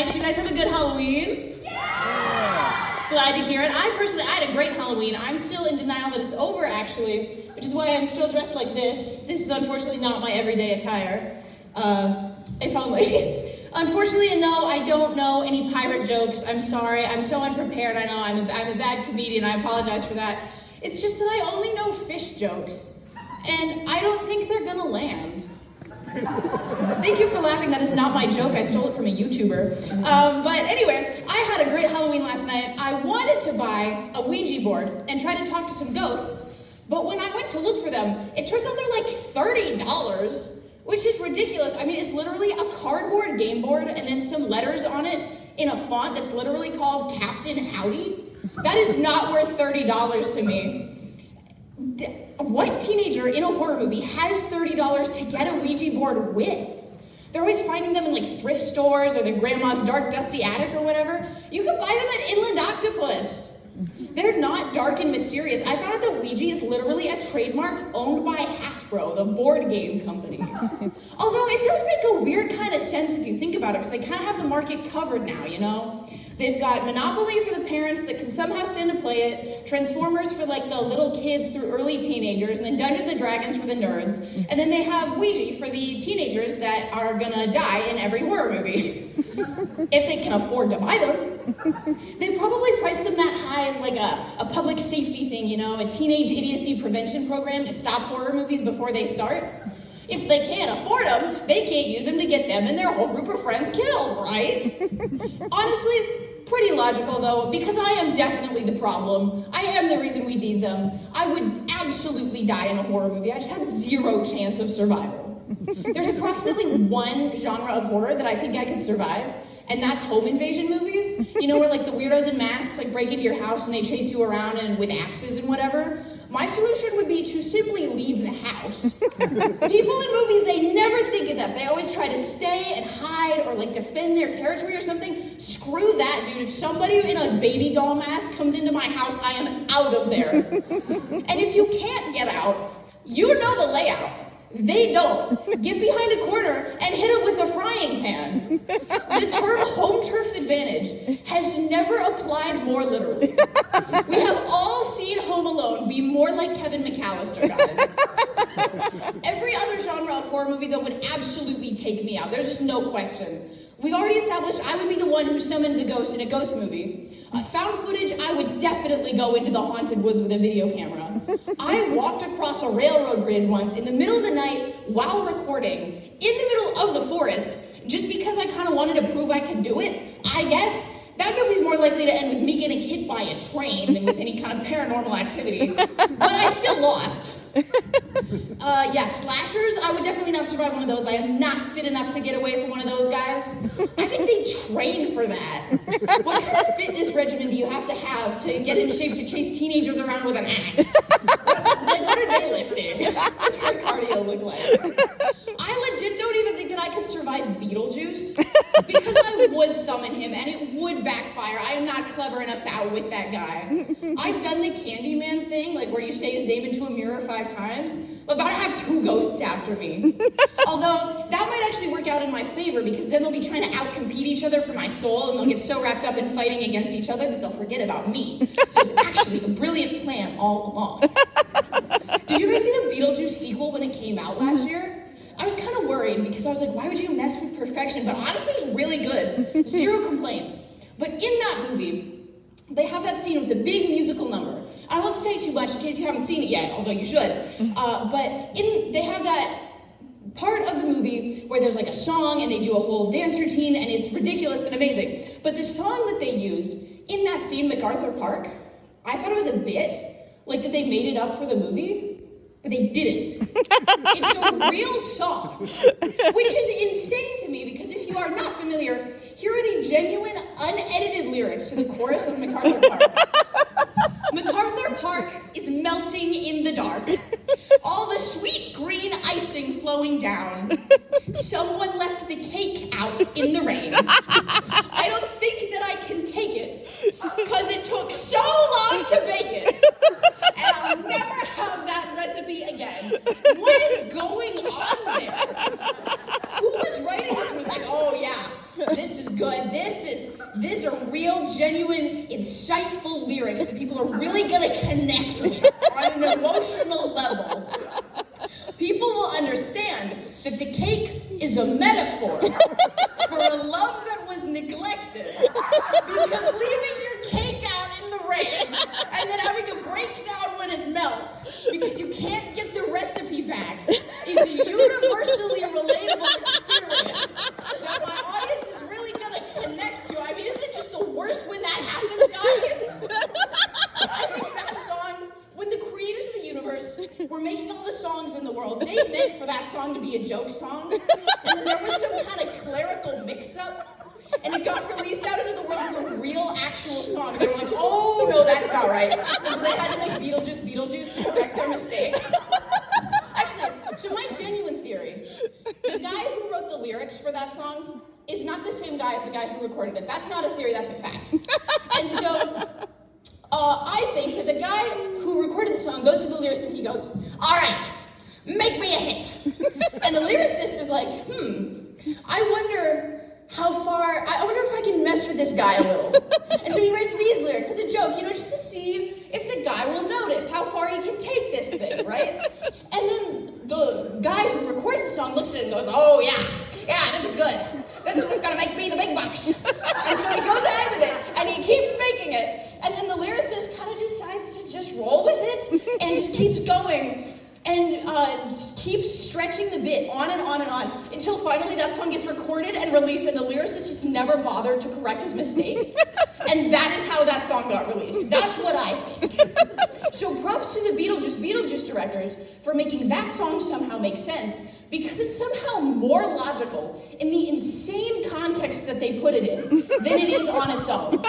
night. Did you guys have a good Halloween? Yeah! Glad to hear it. I had a great Halloween. I'm still in denial that it's over, actually, which is why I'm still dressed like this. This is unfortunately not my everyday attire. If only. Unfortunately, no, I don't know any pirate jokes. I'm sorry. I'm so unprepared. I know I'm a bad comedian. I apologize for that. It's just that I only know fish jokes, and I don't think they're gonna land. Thank you for laughing. That is not my joke. I stole it from a YouTuber. But anyway, I had a great Halloween last night. I wanted to buy a Ouija board and try to talk to some ghosts, but when I went to look for them, it turns out they're like $30, which is ridiculous. I mean, it's literally a cardboard game board and then some letters on it in a font that's literally called Captain Howdy. That is not worth $30 to me. What teenager in a horror movie has $30 to get a Ouija board with? They're always finding them in like thrift stores or their grandma's dark, dusty attic or whatever. You can buy them at Inland Octopus. They're not dark and mysterious. I found out that Ouija is literally a trademark owned by Hasbro, the board game company. Although it does make a weird kind of sense if you think about it, because they kind of have the market covered now, you know? They've got Monopoly for the parents that can somehow stand to play it, Transformers for like the little kids through early teenagers, and then Dungeons & Dragons for the nerds, and then they have Ouija for the teenagers that are gonna die in every horror movie. If they can afford to buy them. They probably price them that high as like a public safety thing, you know, a teenage idiocy prevention program to stop horror movies before they start. If they can't afford them, they can't use them to get them and their whole group of friends killed, right? Honestly, pretty logical though, because I am definitely the problem. I am the reason we need them. I would absolutely die in a horror movie. I just have zero chance of survival. There's approximately one genre of horror that I think I could survive, and that's home invasion movies. You know, where like the weirdos in masks like break into your house and they chase you around and with axes and whatever. My solution would be to simply leave the house. People in movies, they never think of that. They always try to stay and hide or like defend their territory or something. Screw that, dude. If somebody in a baby doll mask comes into my house, I am out of there. And if you can't get out, you know the layout. They don't. Get behind a corner and hit them with a frying pan. The term home turf advantage has never applied more literally. We have all seen Home Alone be more like Kevin McAllister, guys. Every other genre of horror movie, though, would absolutely take me out. There's just no question. We've already established I would be the one who summoned the ghost in a ghost movie. Found footage, I would definitely go into the haunted woods with a video camera. I walked across a railroad bridge once in the middle of the night while recording, in the middle of the forest, just because I kind of wanted to prove I could do it, I guess. That movie's more likely to end with me getting hit by a train than with any kind of paranormal activity. But I still lost. Yeah, slashers, I would definitely not survive one of those. I am not fit enough to get away from one of those guys. I think they train for that. What kind of fitness regimen do you have to get in shape to chase teenagers around with an axe? Like, what are they lifting? What's their cardio look like? I legit don't even think that I could survive Beetlejuice, because I would summon him and it would backfire. I am not clever enough to outwit that guy. I've done the Candyman thing, like where you say his name into a mirror 5 times. I'm about to have 2 ghosts after me. Although, that might actually work out in my favor, because then they'll be trying to outcompete each other for my soul, and they'll get so wrapped up in fighting against each other that they'll forget about me. So it's actually a brilliant plan all along. Did you guys see the Beetlejuice sequel when it came out last year? I was kind of worried, because I was like, why would you mess with perfection? But honestly, it was really good. 0 complaints. But in that movie, they have that scene with the big musical number. I won't say too much in case you haven't seen it yet, although you should. But they have that part of the movie where there's like a song and they do a whole dance routine and it's ridiculous and amazing. But the song that they used in that scene, MacArthur Park, I thought it was a bit, like that they made it up for the movie, but they didn't. It's a real song, which is insane to me, because if you are not familiar, here are the genuine, unedited lyrics to the chorus of MacArthur Park. MacArthur Park is melting in the dark, all the sweet green icing flowing down. Someone left the cake out in the rain. I don't think that I can take it, because it took so long to bake it, and I'll never have that recipe again. What is going on there? Who was writing this was like, oh yeah, this is good. This genuine, insightful lyrics that people are really gonna connect with on an emotional level, people will understand that the cake is a metaphor for a love that was neglected. Because leaving your cake out in the rain and then having a breakdown when it melts because you can't get the recipe back is a universally relatable experience that my audience is really gonna connect to. I mean, isn't it just the worst when that happens, guys? I think that song, when the creators of the universe were making all the songs in the world, they meant for that song to be a joke song, and then there was some kind of clerical mix-up, and it got released out into the world as a real, actual song. They were like, oh, no, that's not right. And so they had to make Beetlejuice to correct their mistake. Actually, so my genuine theory, the guy who wrote the lyrics for that song is not the same guy as the guy who recorded it. That's not a theory, that's a fact. And so, I think that the guy who recorded the song goes to the lyricist and he goes, all right, make me a hit. And the lyricist is like, I wonder if I can mess with this guy a little. And so he writes these lyrics as a joke, just to see if the guy will notice how far he can take this thing, right? And then the guy who records the song looks at it and goes, oh yeah, this is good. This is what's gonna make me the big bucks. And so he goes ahead with it, and he keeps making it. And then the lyricist kind of decides to just roll with it, and just keeps going. And just keeps stretching the bit on and on and on until finally that song gets recorded and released, and the lyricist just never bothered to correct his mistake. And that is how that song got released. That's what I think. So props to the Beetlejuice directors for making that song somehow make sense, because it's somehow more logical in the insane context that they put it in than it is on its own.